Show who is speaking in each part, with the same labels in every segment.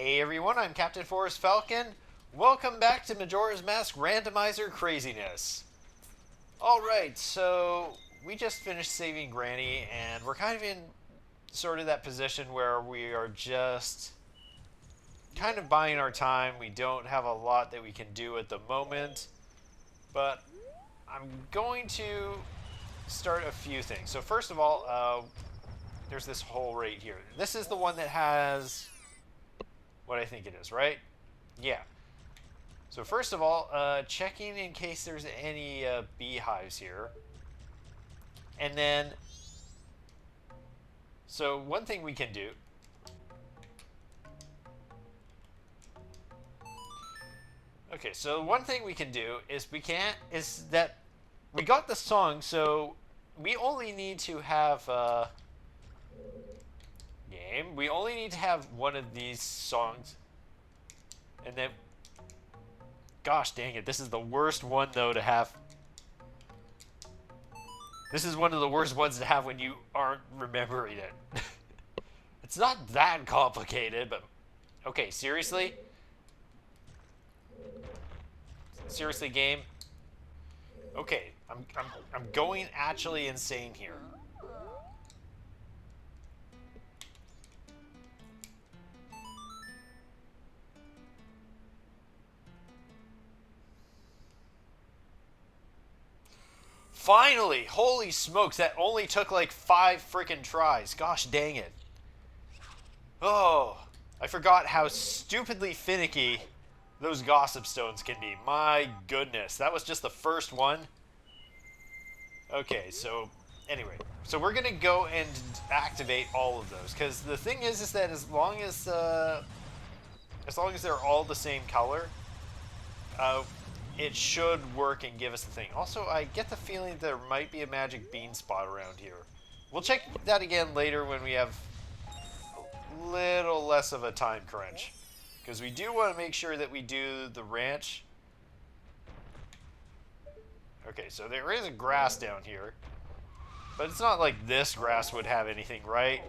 Speaker 1: Hey everyone, I'm Captain Forrest Falcon. Welcome back to Majora's Mask Randomizer Craziness. Alright, so we just finished saving Granny, and we're kind of in sort of that position where we are just kind of buying our time. We don't have a lot that we can do at the moment, but I'm going to start a few things. So first of all, there's this hole right here. This is the one that has what I think it is, right? Yeah. So first of all, checking in case there's any beehives here. And then, so one thing we can do. Okay, so one thing we can do is that we got the song, so we only need to have game. We only need to have one of these songs. And then, gosh dang it, this is the worst one though to have. This is one of the worst ones to have when you aren't remembering it. It's not that complicated, but okay, seriously? Seriously, game? Okay, I'm going actually insane here. Finally! Holy smokes, that only took like 5 freaking tries. Gosh dang it. Oh, I forgot how stupidly finicky those gossip stones can be. My goodness, that was just the first one. Okay, so anyway, so we're gonna go and activate all of those, because the thing is that as long as they're all the same color, it should work and give us the thing. Also, I get the feeling there might be a magic bean spot around here. We'll check that again later when we have a little less of a time crunch, because we do want to make sure that we do the ranch. Okay, so there is a grass down here, but it's not like this grass would have anything, right?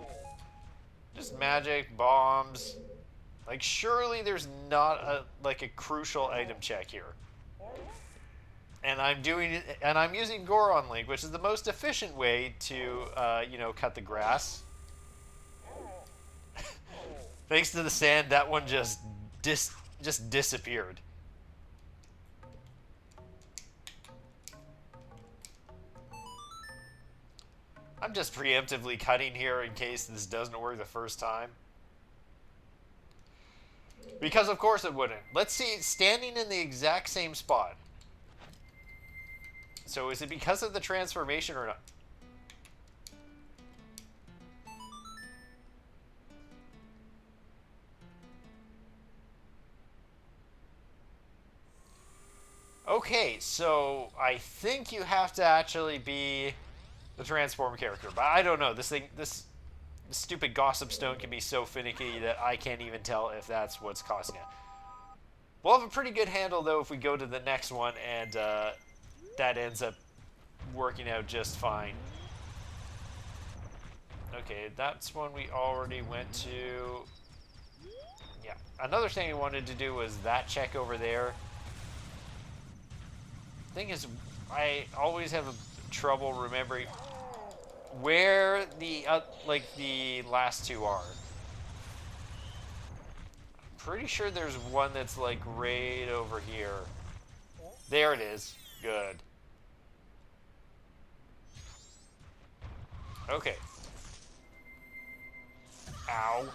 Speaker 1: Just magic, bombs. Like, surely there's not a crucial item check here. And I'm using Goron Link, which is the most efficient way to, cut the grass. Thanks to the sand, that one just disappeared. I'm just preemptively cutting here in case this doesn't work the first time. Because of course it wouldn't. Let's see, standing in the exact same spot. So is it because of the transformation or not? Okay, so I think you have to actually be the transform character, but I don't know. This stupid gossip stone can be so finicky that I can't even tell if that's what's causing it. We'll have a pretty good handle though if we go to the next one and that ends up working out just fine. Okay, that's one we already went to. Yeah, another thing we wanted to do was that check over there. Thing is, I always have trouble remembering where the the last two are. I'm pretty sure there's one that's like right over here. There it is. Good. Okay. Ow.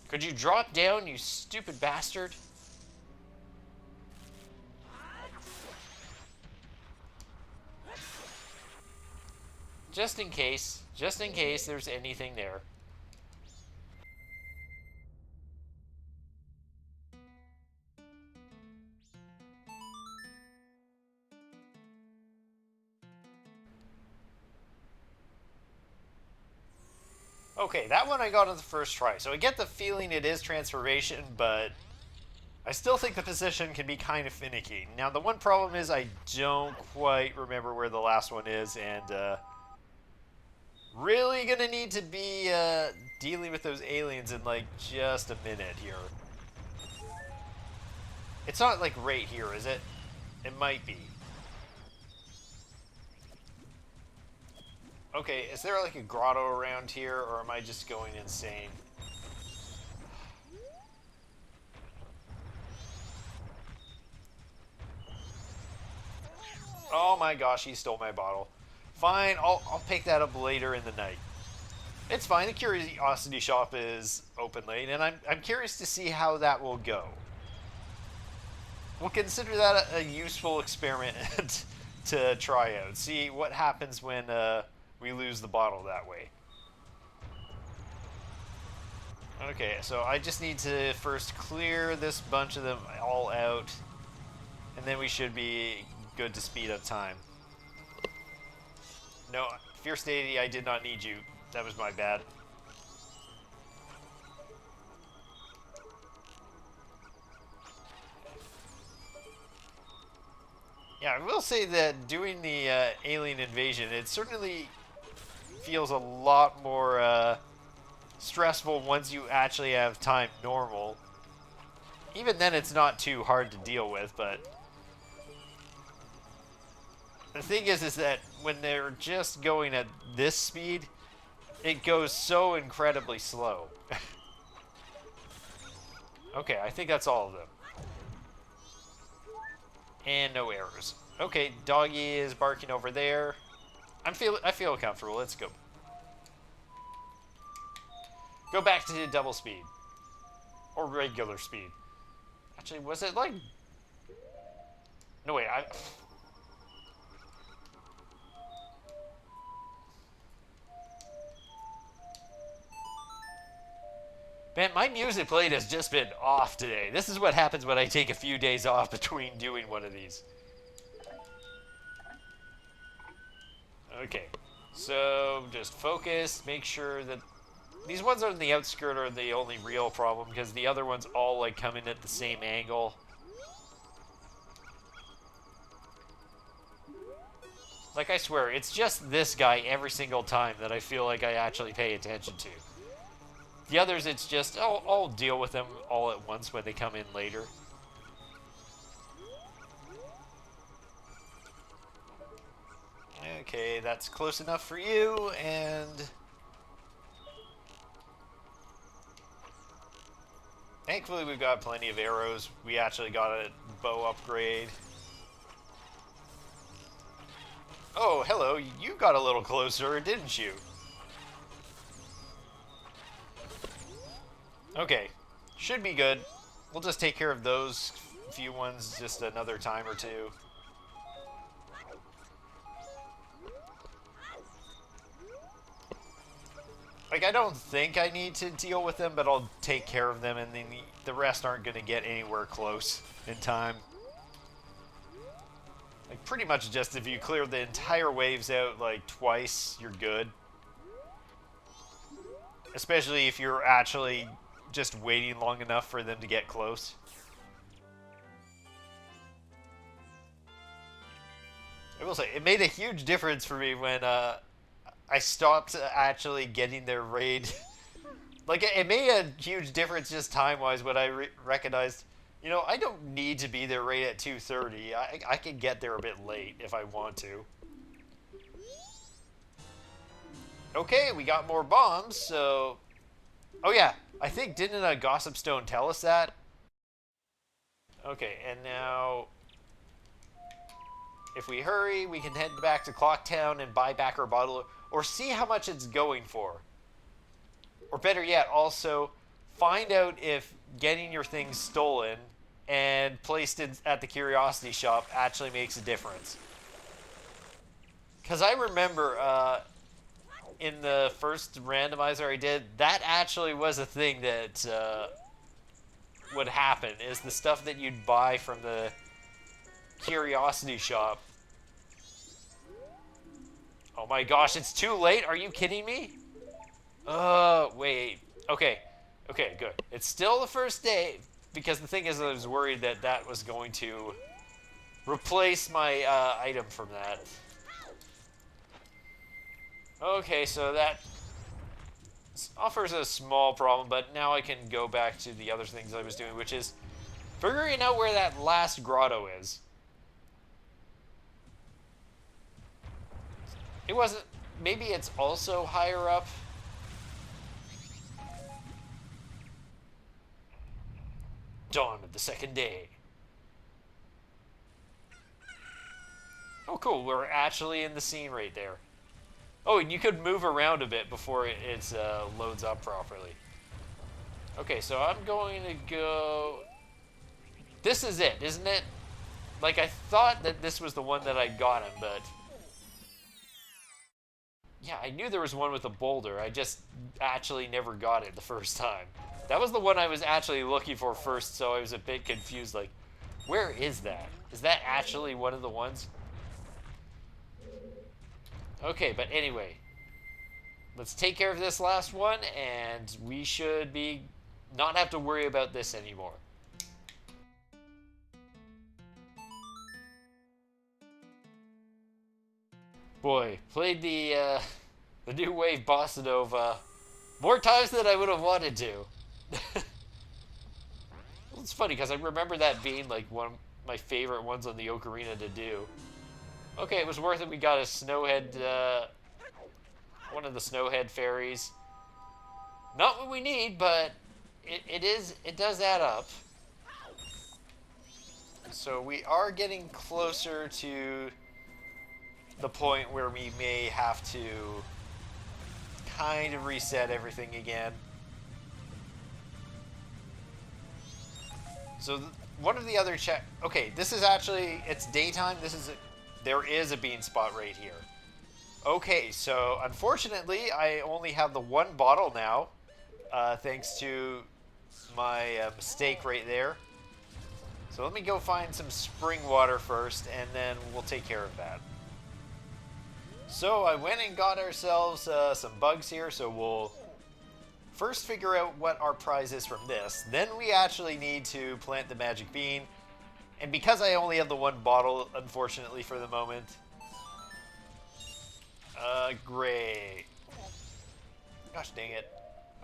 Speaker 1: Could you drop down, you stupid bastard? Just in case there's anything there. Okay, that one I got on the first try. So I get the feeling it is transformation, but I still think the position can be kind of finicky. Now, the one problem is I don't quite remember where the last one is, and really gonna need to be dealing with those aliens in like just a minute here. It's not like right here, is it? It might be. Okay, is there like a grotto around here, or am I just going insane? Oh my gosh, he stole my bottle. Fine, I'll pick that up later in the night. It's fine, the Curiosity Shop is open late, and I'm curious to see how that will go. We'll consider that a useful experiment to try out. See what happens when we lose the bottle that way. Okay, so I just need to first clear this bunch of them all out, and then we should be good to speed up time. No, Fierce Deity, I did not need you. That was my bad. Yeah, I will say that doing the alien invasion, it certainly feels a lot more stressful once you actually have time normal. Even then, it's not too hard to deal with, but the thing is that when they're just going at this speed, it goes so incredibly slow. Okay, I think that's all of them. And no errors. Okay, doggy is barking over there. I feel comfortable. Let's go. Go back to double speed. Or regular speed. Actually, was it like... No, wait, Man, my music plate has just been off today. This is what happens when I take a few days off between doing one of these. Okay, so just focus, make sure that... These ones on the outskirt are the only real problem, because the other ones all like come in at the same angle. Like, I swear, it's just this guy every single time that I feel like I actually pay attention to. The others, it's just, I'll deal with them all at once when they come in later. Okay, that's close enough for you, and... Thankfully, we've got plenty of arrows. We actually got a bow upgrade. Oh, hello, you got a little closer, didn't you? Okay, should be good. We'll just take care of those few ones just another time or two. Like, I don't think I need to deal with them, but I'll take care of them, and then the rest aren't going to get anywhere close in time. Like, pretty much just if you clear the entire waves out, like, twice, you're good. Especially if you're actually just waiting long enough for them to get close. I will say, it made a huge difference for me when I stopped actually getting their raid. Like, it made a huge difference just time-wise when I recognized, you know, I don't need to be there right at 2:30. I can get there a bit late if I want to. Okay, we got more bombs, so... Oh yeah, I think, didn't a Gossip Stone tell us that? Okay, and now... If we hurry, we can head back to Clocktown and buy back our bottle, or see how much it's going for. Or better yet, also, find out if getting your things stolen and placed at the Curiosity Shop actually makes a difference. Because I remember in the first randomizer I did, that actually was a thing that would happen, is the stuff that you'd buy from the Curiosity Shop. Oh my gosh, it's too late? Are you kidding me? Wait. Okay. Okay, good. It's still the first day. because the thing is, I was worried that that was going to replace my item from that. Okay, so that offers a small problem, but now I can go back to the other things I was doing, which is figuring out where that last grotto is. It wasn't... Maybe it's also higher up. Dawn of the second day. Oh, cool. We're actually in the scene right there. Oh, and you could move around a bit before it loads up properly. Okay, so I'm going to go... This is it, isn't it? Like, I thought that this was the one that I got him, but... Yeah, I knew there was one with a boulder. I just actually never got it the first time. That was the one I was actually looking for first, so I was a bit confused. Like, where is that? Is that actually one of the ones? Okay, but anyway. Let's take care of this last one, and we should be... not have to worry about this anymore. Boy, played the new wave bossa nova more times than I would have wanted to. It's funny because I remember that being like one of my favorite ones on the ocarina to do. Okay, it was worth it. We got a snowhead, one of the snowhead fairies. Not what we need, but it does add up. So we are getting closer to the point where we may have to kind of reset everything again. So one of the other okay, this is actually, it's daytime. There is a bean spot right here. Okay, so unfortunately I only have the one bottle now, thanks to my mistake right there. So let me go find some spring water first, and then we'll take care of that. So I went and got ourselves some bugs here, so we'll first figure out what our prize is from this. Then we actually need to plant the magic bean. And because I only have the one bottle, unfortunately for the moment. Great. Gosh dang it.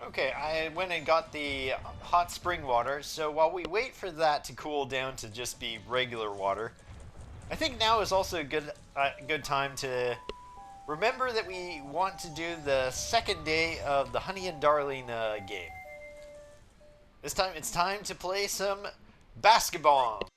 Speaker 1: Okay, I went and got the hot spring water, so while we wait for that to cool down to just be regular water, I think now is also a good time to remember that we want to do the second day of the Honey and Darling game. This time it's time to play some basketball.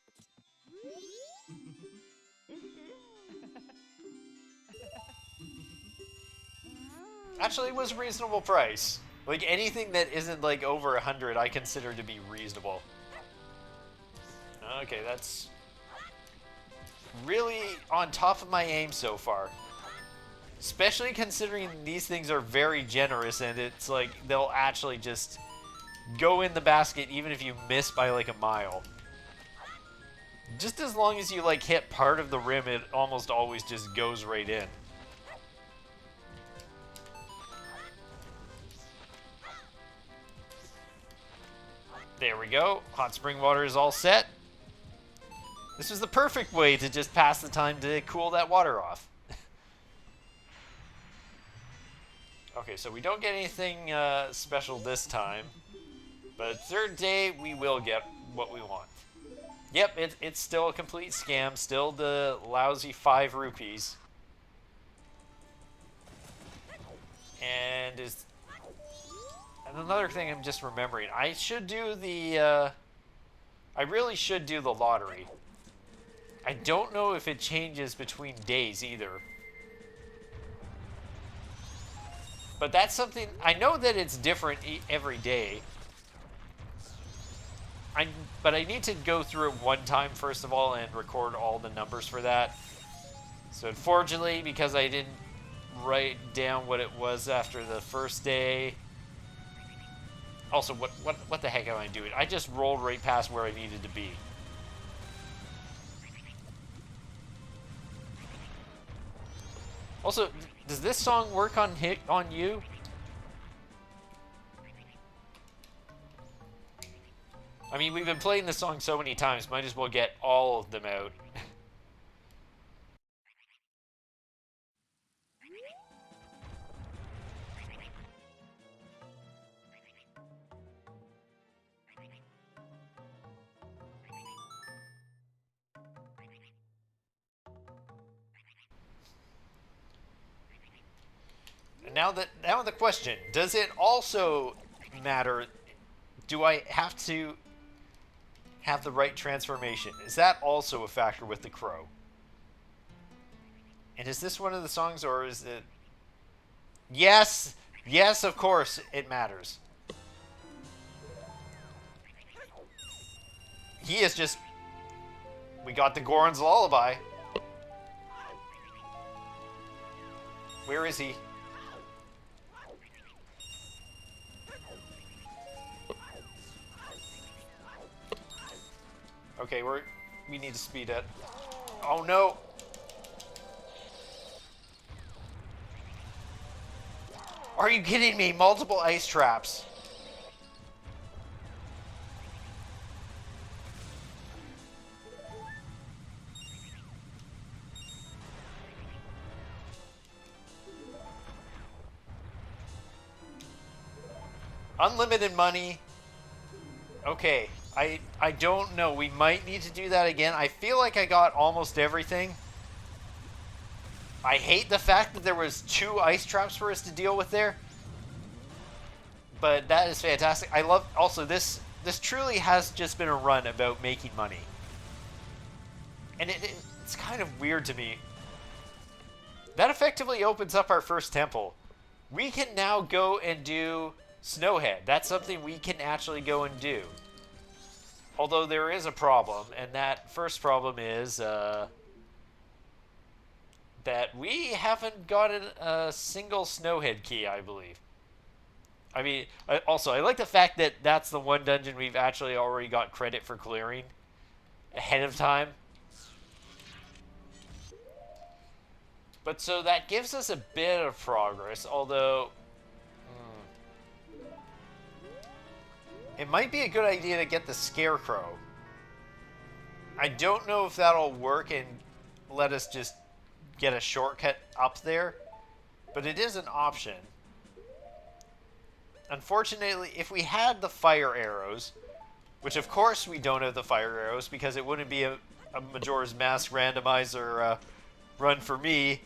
Speaker 1: Actually, it was a reasonable price. Like, anything that isn't, like, over 100, I consider to be reasonable. Okay, that's really on top of my aim so far. Especially considering these things are very generous, and it's like, they'll actually just go in the basket even if you miss by, like, a mile. Just as long as you, like, hit part of the rim, it almost always just goes right in. There we go. Hot spring water is all set. This was the perfect way to just pass the time to cool that water off. Okay, so we don't get anything special this time. But third day, we will get what we want. Yep, it's still a complete scam. Still the lousy 5 rupees. And another thing I'm just remembering. I should do the... I really should do the lottery. I don't know if it changes between days either. But that's something... I know that it's different every day. But I need to go through it one time, first of all, and record all the numbers for that. So unfortunately, because I didn't write down what it was after the first day... Also, what the heck am I doing? I just rolled right past where I needed to be. Also, does this song work on you? I mean, we've been playing this song so many times, might as well get all of them out. Now the question, does it also matter, do I have to have the right transformation? Is that also a factor with the crow? And is this one of the songs, or is it... Yes! Yes, of course, it matters. He is just... We got the Goron's Lullaby. Where is he? Okay, we need to speed it. Oh no! Are you kidding me? Multiple ice traps. Unlimited money. Okay, I don't know. We might need to do that again. I feel like I got almost everything. I hate the fact that there was 2 ice traps for us to deal with there. But that is fantastic. I love also this truly has just been a run about making money. And it's kind of weird to me. That effectively opens up our first temple. We can now go and do Snowhead. That's something we can actually go and do. Although there is a problem, and that first problem is that we haven't gotten a single Snowhead key, I believe. I mean, also, I like the fact that that's the one dungeon we've actually already got credit for clearing ahead of time. But so that gives us a bit of progress, although... It might be a good idea to get the Scarecrow. I don't know if that'll work and let us just get a shortcut up there, but it is an option. Unfortunately, if we had the fire arrows, which of course we don't have the fire arrows because it wouldn't be a Majora's Mask randomizer run for me.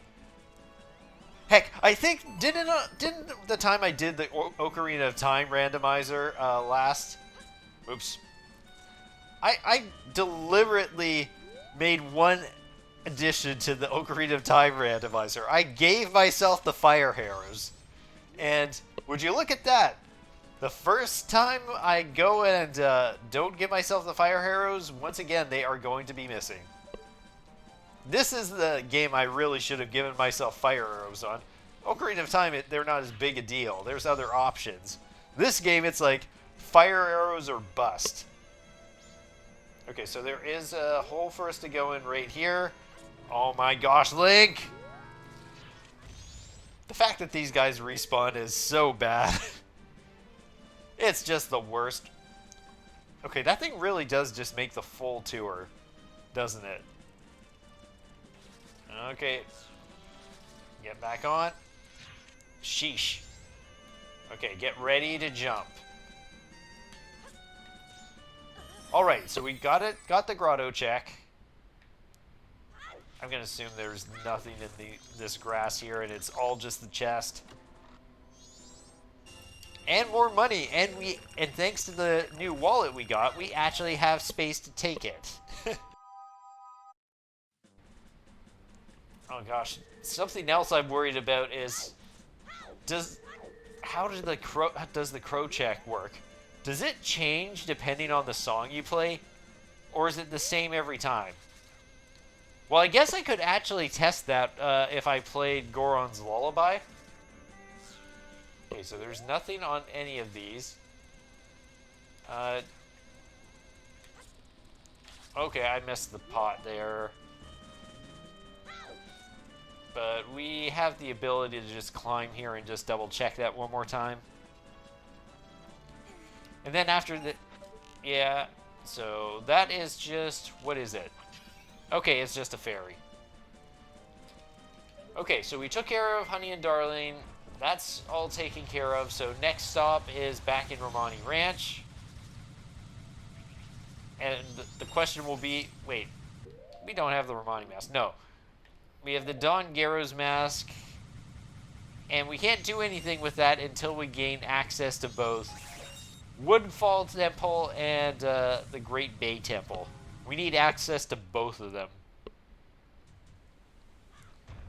Speaker 1: Heck, I think, didn't the time I did the Ocarina of Time randomizer last... Oops. I deliberately made one addition to the Ocarina of Time randomizer. I gave myself the fire arrows. And would you look at that? The first time I go and don't give myself the fire arrows, once again, they are going to be missing. This is the game I really should have given myself fire arrows on. Ocarina of Time, they're not as big a deal. There's other options. This game, it's like fire arrows or bust. Okay, so there is a hole for us to go in right here. Oh my gosh, Link! The fact that these guys respawn is so bad. It's just the worst. Okay, that thing really does just make the full tour, doesn't it? Okay. Get back on. Sheesh. Okay, get ready to jump. Alright, so we got the grotto check. I'm gonna assume there's nothing in this grass here and it's all just the chest. And more money, and thanks to the new wallet we got, we actually have space to take it. Oh gosh, something else I'm worried about is, does the crow check work? Does it change depending on the song you play, or is it the same every time? Well, I guess I could actually test that if I played Goron's Lullaby. Okay, so there's nothing on any of these. Okay, I missed the pot there. But we have the ability to just climb here and just double check that one more time. And then after the... Yeah, So that is just, what is it? Okay, it's just a ferry. Okay, so we took care of Honey and Darling. That's all taken care of. So next stop is back in Romani Ranch. And the question will be, wait, we don't have the Romani mask. No. We have the Don Garros mask. And we can't do anything with that until we gain access to both Woodfall Temple and the Great Bay Temple. We need access to both of them.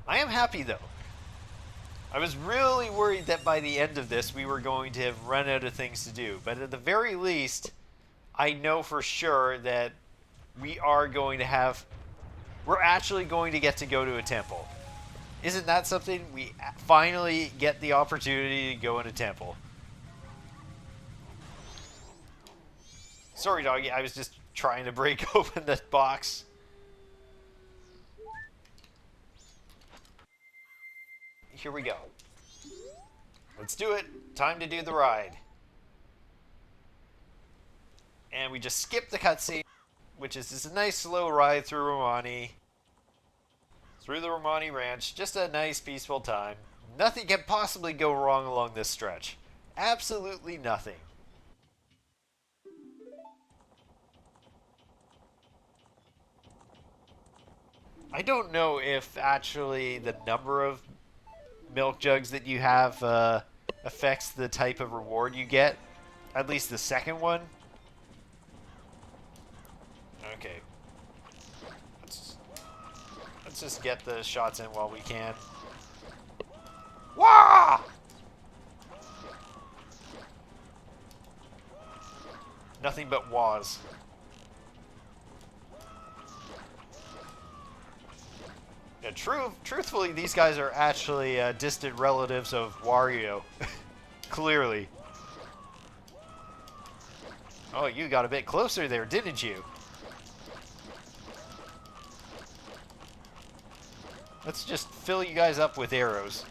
Speaker 1: I am happy, though. I was really worried that by the end of this, we were going to have run out of things to do. But at the very least, I know for sure that we are going to have... We're actually going to get to go to a temple. Isn't that something? We finally get the opportunity to go in a temple. Sorry, doggy. I was just trying to break open this box. Here we go. Let's do it. Time to do the ride. And we just skip the cutscene, which is just a nice slow ride through Romani. Through the Romani Ranch. Just a nice peaceful time. Nothing can possibly go wrong along this stretch. Absolutely nothing. I don't know if actually the number of milk jugs that you have affects the type of reward you get. At least the second one. Okay. Let's just get the shots in while we can. Wah! Nothing but wahs. Yeah, truthfully, these guys are actually distant relatives of Wario. Clearly. Oh, you got a bit closer there, didn't you? Let's just fill you guys up with arrows.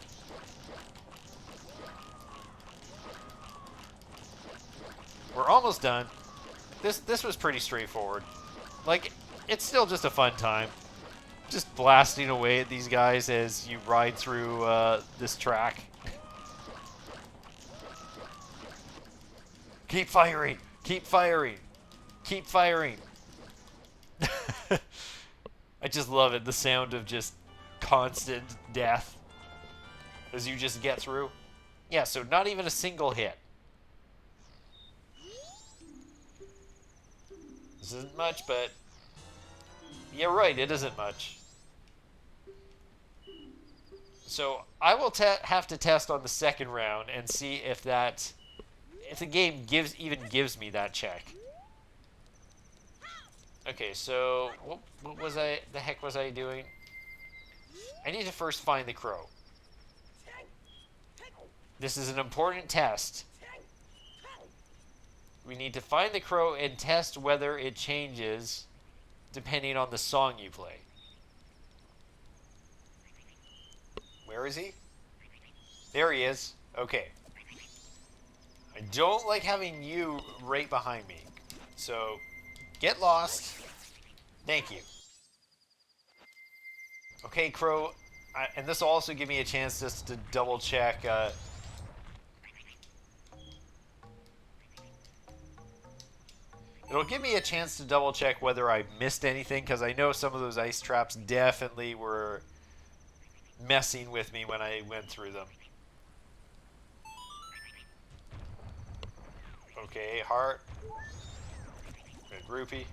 Speaker 1: We're almost done. This was pretty straightforward. Like, it's still just a fun time. Just blasting away at these guys as you ride through this track. Keep firing! Keep firing! Keep firing! I just love it, the sound of just constant death as you just get through. Yeah, so not even a single hit. This isn't much, but... Yeah, right, it isn't much. So I will have to test on the second round and see if the game even gives me that check. Okay, so what was the heck was I doing? I need to first find the crow. This is an important test. We need to find the crow and test whether it changes depending on the song you play. Where is he? There he is. Okay. I don't like having you right behind me. So, get lost. Thank you. Okay, Crow. And this will also give me a chance just to double check. It'll give me a chance to double check whether I missed anything, because I know some of those ice traps definitely were messing with me when I went through them. Okay, heart. Good rupee.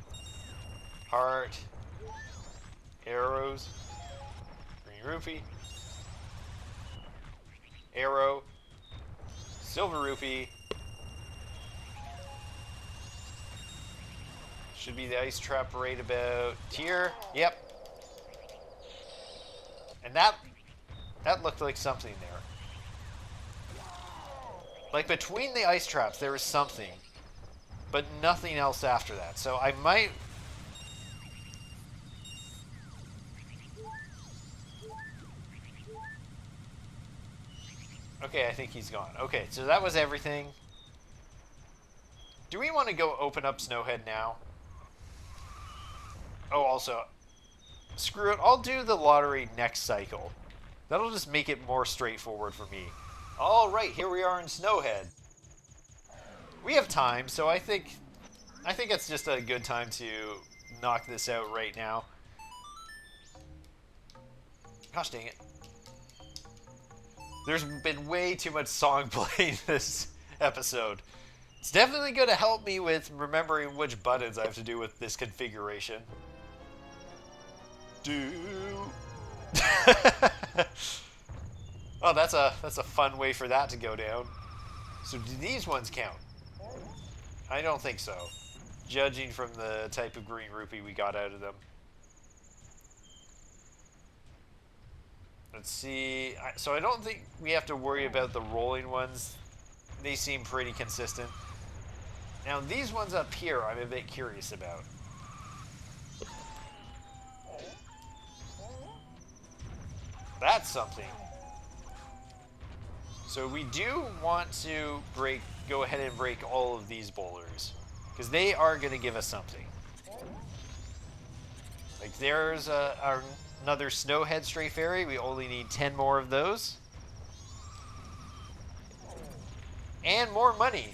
Speaker 1: Heart. Arrows. Green rupee. Arrow. Silver rupee. Should be the ice trap right about here. Yep. And that looked like something there. Like between the ice traps there was something, but nothing else after that. So I might... Okay, I think he's gone. Okay, so that was everything. Do we want to go open up Snowhead now? Oh, also, screw it. I'll do the lottery next cycle. That'll just make it more straightforward for me. All right, here we are in Snowhead. We have time, so I think it's just a good time to knock this out right now. Gosh dang it. There's been way too much song playing this episode. It's definitely going to help me with remembering which buttons I have to do with this configuration. Do. Oh, that's a fun way for that to go down. So do these ones count? I don't think so, judging from the type of green rupee we got out of them. Let's see. So I don't think we have to worry about the rolling ones. They seem pretty consistent. Now these ones up here I'm a bit curious about. That's something. So we do want to go ahead and break all of these boulders, because they are going to give us something. Like there's another Snowhead Stray Fairy. We only need 10 more of those. And more money.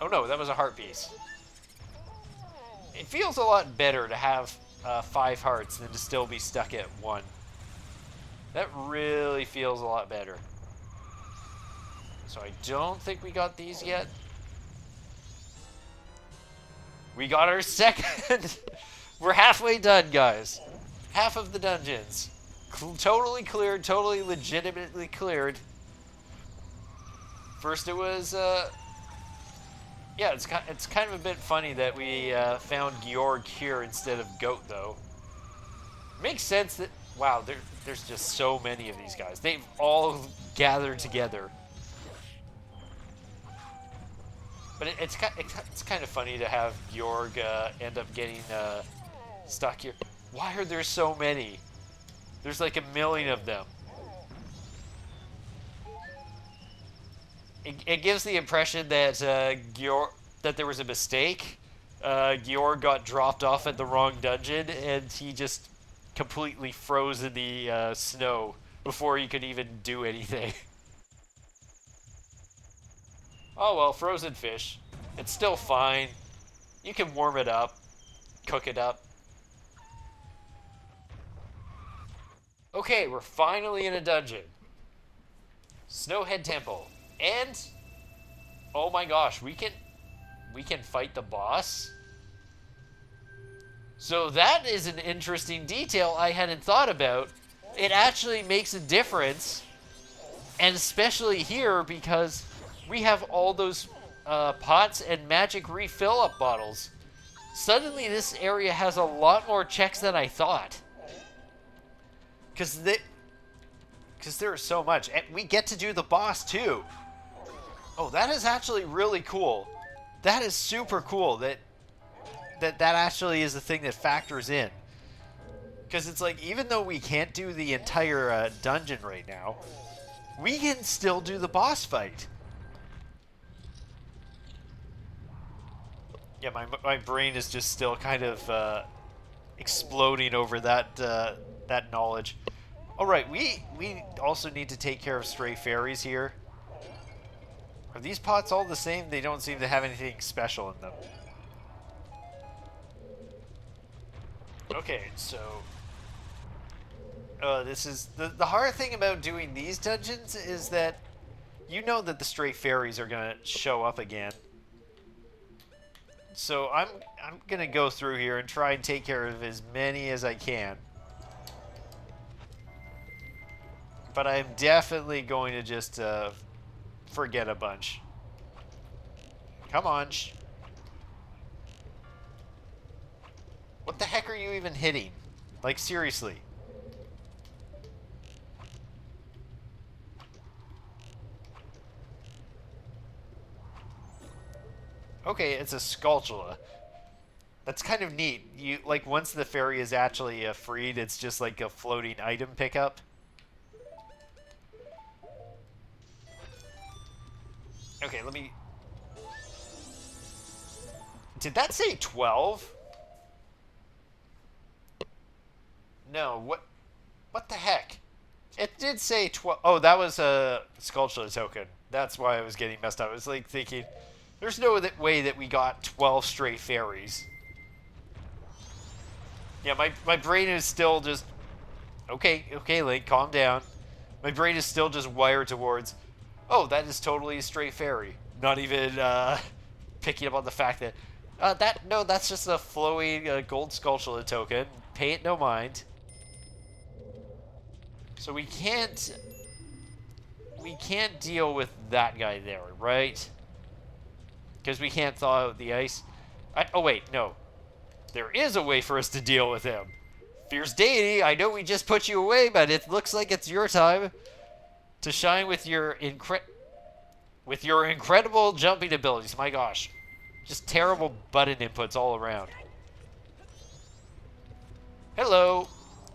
Speaker 1: Oh no, that was a heart piece. It feels a lot better to have 5 hearts than to still be stuck at 1. That really feels a lot better. So I don't think we got these yet. We got our second. We're halfway done, guys. Half of the dungeons. Totally cleared, totally legitimately cleared. First it was, yeah, it's kind of a bit funny that we found Georg here instead of Goat, though. Makes sense that, wow, there's just so many of these guys. They've all gathered together. But it's kind of funny to have Georg end up getting stuck here. Why are there so many? There's like 1 million of them. It gives the impression that that there was a mistake. Georg got dropped off at the wrong dungeon, and he just completely froze in the snow before he could even do anything. Oh well, frozen fish. It's still fine. You can warm it up, cook it up. Okay, we're finally in a dungeon. Snowhead Temple. And oh my gosh, we can fight the boss. So that is an interesting detail I hadn't thought about. It actually makes a difference, and especially here because we have all those pots and magic refill up bottles. Suddenly this area has a lot more checks than I thought. Because there is so much. And we get to do the boss too. Oh, that is actually really cool. That is super cool that actually is the thing that factors in. Because it's like, even though we can't do the entire dungeon right now, we can still do the boss fight. Yeah, my brain is just still kind of exploding over that knowledge. All right, we also need to take care of stray fairies here. Are these pots all the same? They don't seem to have anything special in them. Okay, so this is the hard thing about doing these dungeons is that you know that the stray fairies are gonna show up again. So I'm gonna go through here and try and take care of as many as I can. But I'm definitely going to just forget a bunch. Come on. What the heck are you even hitting? Like, seriously. Okay, it's a Skulltula. That's kind of neat. You like, once the fairy is actually freed, it's just like a floating item pickup. Okay, let me... Did that say 12? No, what the heck? It did say 12. Oh, that was a Skulltula token. That's why I was getting messed up. I was like thinking, there's no way that we got 12 straight fairies. Yeah, my brain is still just... Okay, Link, calm down. My brain is still just wired towards, oh, that is totally a straight fairy. Not even picking up on the fact that, no, that's just a flowing gold Skulltula token. Pay it no mind. So we can't deal with that guy there, right? Because we can't thaw out the ice. Oh wait, no. There is a way for us to deal with him. Fierce Deity, I know we just put you away, but it looks like it's your time to shine with your incredible jumping abilities. My gosh. Just terrible button inputs all around. Hello.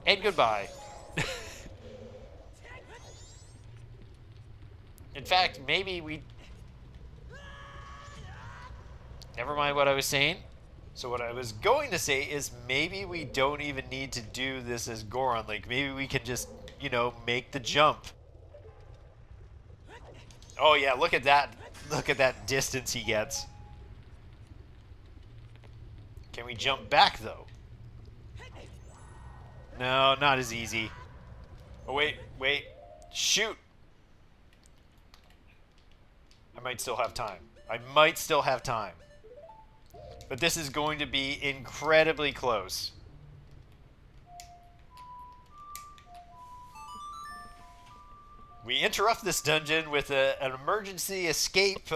Speaker 1: And goodbye. In fact, maybe we... Never mind what I was saying. So what I was going to say is maybe we don't even need to do this as Goron Link. Maybe we can just, you know, make the jump. Oh yeah, look at that. Look at that distance he gets. Can we jump back though? No, not as easy. Oh wait. Shoot. I might still have time. But this is going to be incredibly close. We interrupt this dungeon with an emergency escape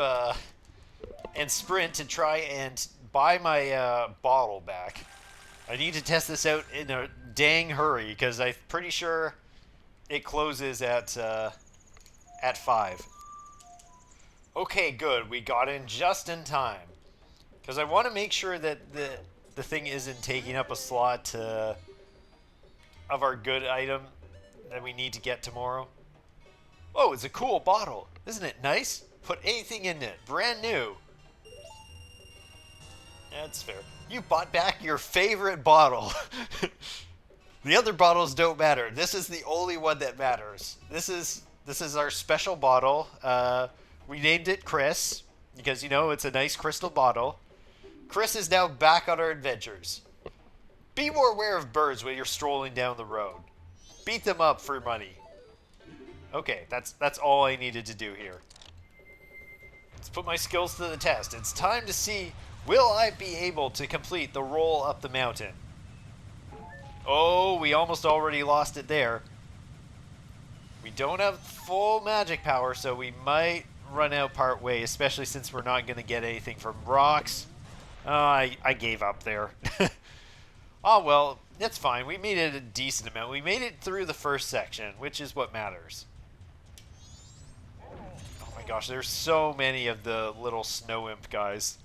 Speaker 1: and sprint to try and buy my bottle back. I need to test this out in a dang hurry because I'm pretty sure it closes at 5. Okay, good. We got in just in time. Because I want to make sure that the thing isn't taking up a slot of our good item that we need to get tomorrow. Oh, it's a cool bottle. Isn't it nice? Put anything in it. Brand new. That's fair. You bought back your favorite bottle. The other bottles don't matter. This is the only one that matters. This is our special bottle. We named it Chris because, you know, it's a nice crystal bottle. Chris is now back on our adventures. Be more aware of birds when you're strolling down the road. Beat them up for money. Okay, that's all I needed to do here. Let's put my skills to the test. It's time to see, will I be able to complete the roll up the mountain? Oh, we almost already lost it there. We don't have full magic power, so we might run out part way, especially since we're not going to get anything from rocks. I gave up there. Oh, well, that's fine. We made it a decent amount. We made it through the first section, which is what matters. Oh my gosh, there's so many of the little snow imp guys.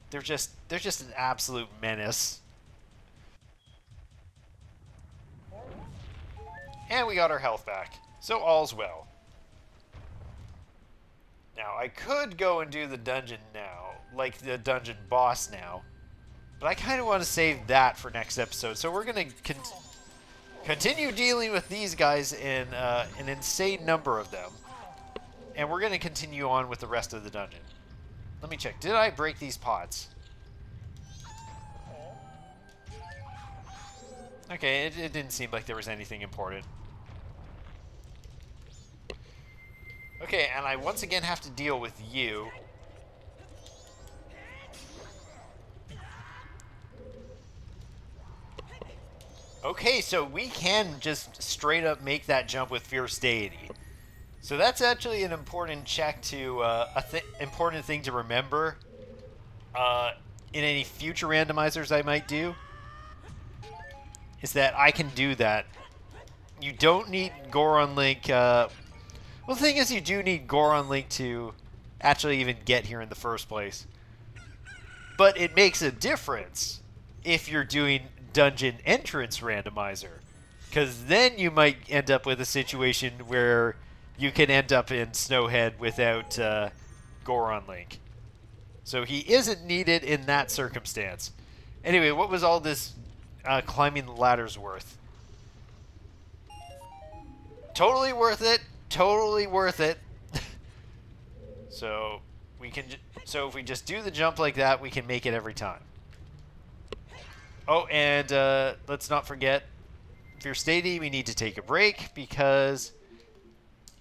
Speaker 1: They're just an absolute menace. And we got our health back. So all's well. Now, I could go and do the dungeon now, like the dungeon boss now, but I kind of want to save that for next episode. So we're going to continue dealing with these guys in an insane number of them, and we're going to continue on with the rest of the dungeon. Let me check. Did I break these pots? Okay, it didn't seem like there was anything important. Okay, and I once again have to deal with you. Okay, so we can just straight up make that jump with Fierce Deity. So that's actually an important check to, important thing to remember in any future randomizers I might do. Is that I can do that. You don't need Goron Link. Well, the thing is, you do need Goron Link to actually even get here in the first place. But it makes a difference if you're doing dungeon entrance randomizer. Because then you might end up with a situation where you can end up in Snowhead without Goron Link. So he isn't needed in that circumstance. Anyway, what was all this climbing the ladders worth? Totally worth it. Totally worth it. So we can. So if we just do the jump like that, we can make it every time. Oh, and let's not forget, if you're Stady, we need to take a break because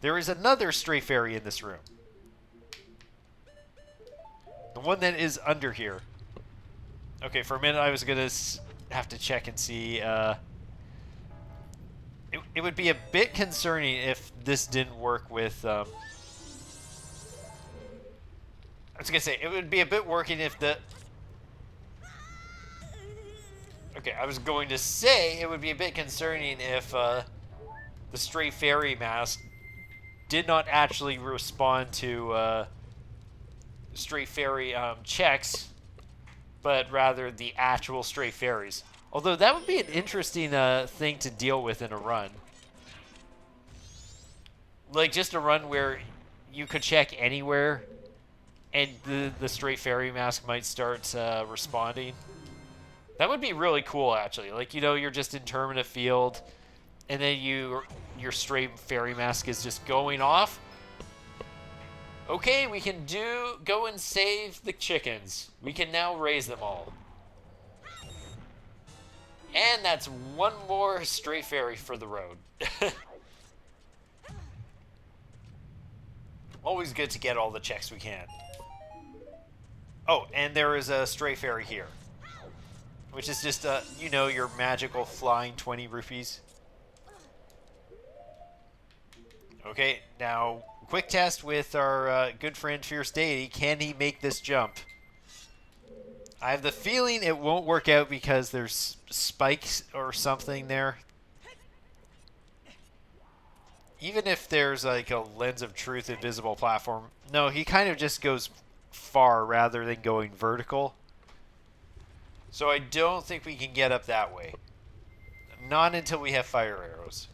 Speaker 1: there is another stray fairy in this room. The one that is under here. Okay, for a minute I was going to have to check and see. It would be a bit concerning if this didn't work with... I was going to say, it would be a bit working if the... Okay, I was going to say it would be a bit concerning if the stray fairy mask did not actually respond to stray fairy checks, but rather the actual stray fairies. Although that would be an interesting thing to deal with in a run. Like just a run where you could check anywhere and the stray fairy mask might start responding. That would be really cool, actually. Like, you know, you're just in Termina Field, and then your stray fairy mask is just going off. Okay, we can go and save the chickens. We can now raise them all. And that's one more stray fairy for the road. Always good to get all the checks we can. Oh, and there is a stray fairy here. Which is just, you know, your magical flying 20 rupees. Okay, now, quick test with our good friend Fierce Deity. Can he make this jump? I have the feeling it won't work out because there's spikes or something there. Even if there's like a Lens of Truth invisible platform. No, he kind of just goes far rather than going vertical. So I don't think we can get up that way. Not until we have fire arrows.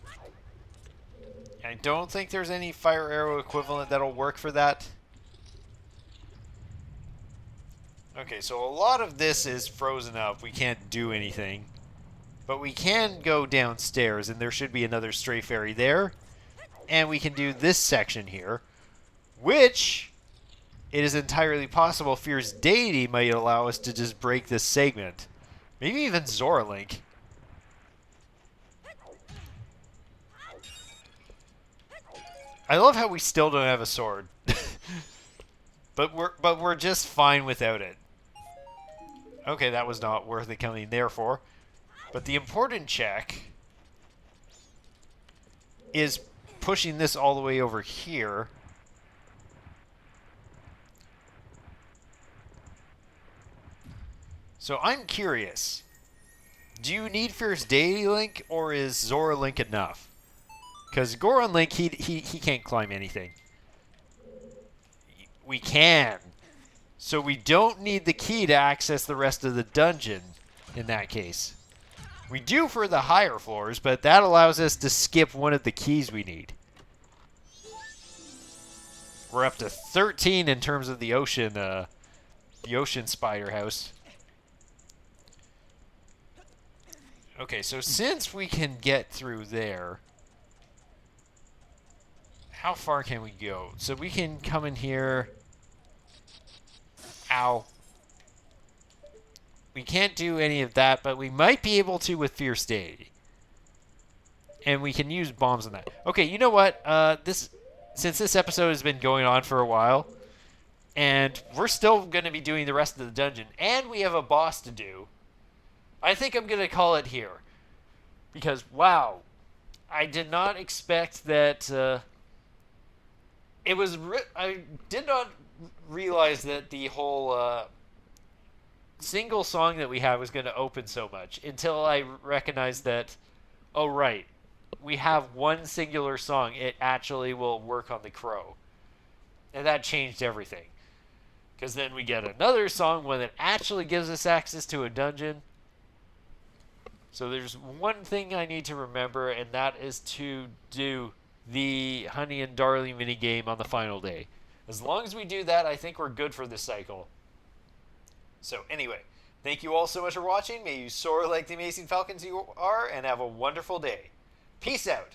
Speaker 1: I don't think there's any fire arrow equivalent that'll work for that. Okay, so a lot of this is frozen up. We can't do anything. But we can go downstairs, and there should be another stray fairy there. And we can do this section here, which... it is entirely possible Fierce Deity might allow us to just break this segment. Maybe even Zora Link. I love how we still don't have a sword. but we're just fine without it. Okay, that was not worth it coming there for. But the important check is pushing this all the way over here. So I'm curious, do you need Fierce Deity Link, or is Zora Link enough? Because Goron Link, he can't climb anything. We can. So we don't need the key to access the rest of the dungeon in that case. We do for the higher floors, but that allows us to skip one of the keys we need. We're up to 13 in terms of the ocean spider house. Okay, so since we can get through there, how far can we go? So we can come in here. Ow. We can't do any of that, but we might be able to with Fierce Deity. And we can use bombs on that. Okay, you know what? Since this episode has been going on for a while, and we're still going to be doing the rest of the dungeon, and we have a boss to do, I think I'm going to call it here. Because, wow, I did not expect that... I did not realize that the whole single song that we have was going to open so much until I recognized that, oh, right, we have one singular song. It actually will work on the crow. And that changed everything. Because then we get another song when it actually gives us access to a dungeon. So there's one thing I need to remember, and that is to do the Honey and Darling minigame on the final day. As long as we do that, I think we're good for this cycle. So anyway, thank you all so much for watching. May you soar like the amazing falcons you are, and have a wonderful day. Peace out.